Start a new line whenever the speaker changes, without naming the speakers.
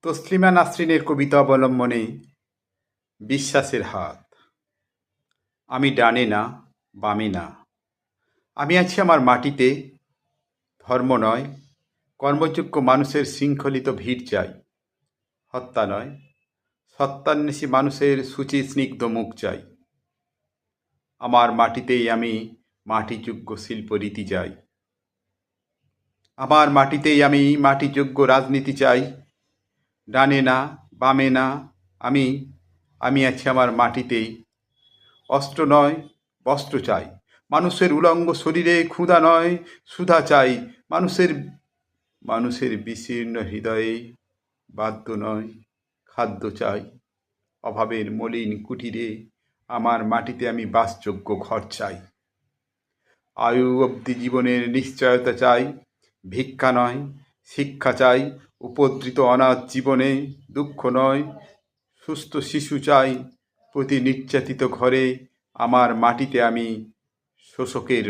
তসলিমা নাসরিনের কবিতা অবলম্বনে বিশ্বাসের হাত। আমি ডানে না, বামে না, আমি আছি আমার মাটিতে। ধর্ম নয়, কর্মযোগ্য মানুষের শৃঙ্খলিত ভিড় চাই। হত্যা নয়, সত্যান্বেষী মানুষের সূচি স্নিগ্ধ মুখ চাই। আমার মাটিতেই আমি মাটিযোগ্য শিল্পরীতি চাই। আমার মাটিতেই আমি মাটিযোগ্য রাজনীতি চাই। ডানে না, বামে না, আমি আমি আছি আমার মাটিতেই। অস্ত্র নয়, বস্ত্র চাই। মানুষের উলঙ্গ শরীরে ক্ষুধা নয়, সুধা চাই। মানুষের মানুষের বিশীর্ণ হৃদয়ে বাদ্য নয়, খাদ্য চাই। অভাবের মলিন কুটিরে আমার মাটিতে আমি বাসযোগ্য ঘর চাই। আয়ু অবধি জীবনের নিশ্চয়তা চাই। ভিক্ষা নয়, শিক্ষা চাই। উপদ্রিত অনাথ জীবনে দুঃখ নয়, সুস্থ শিশু চাই। প্রতি নির্যাতিত ঘরে আমার মাটিতে আমি শোষকের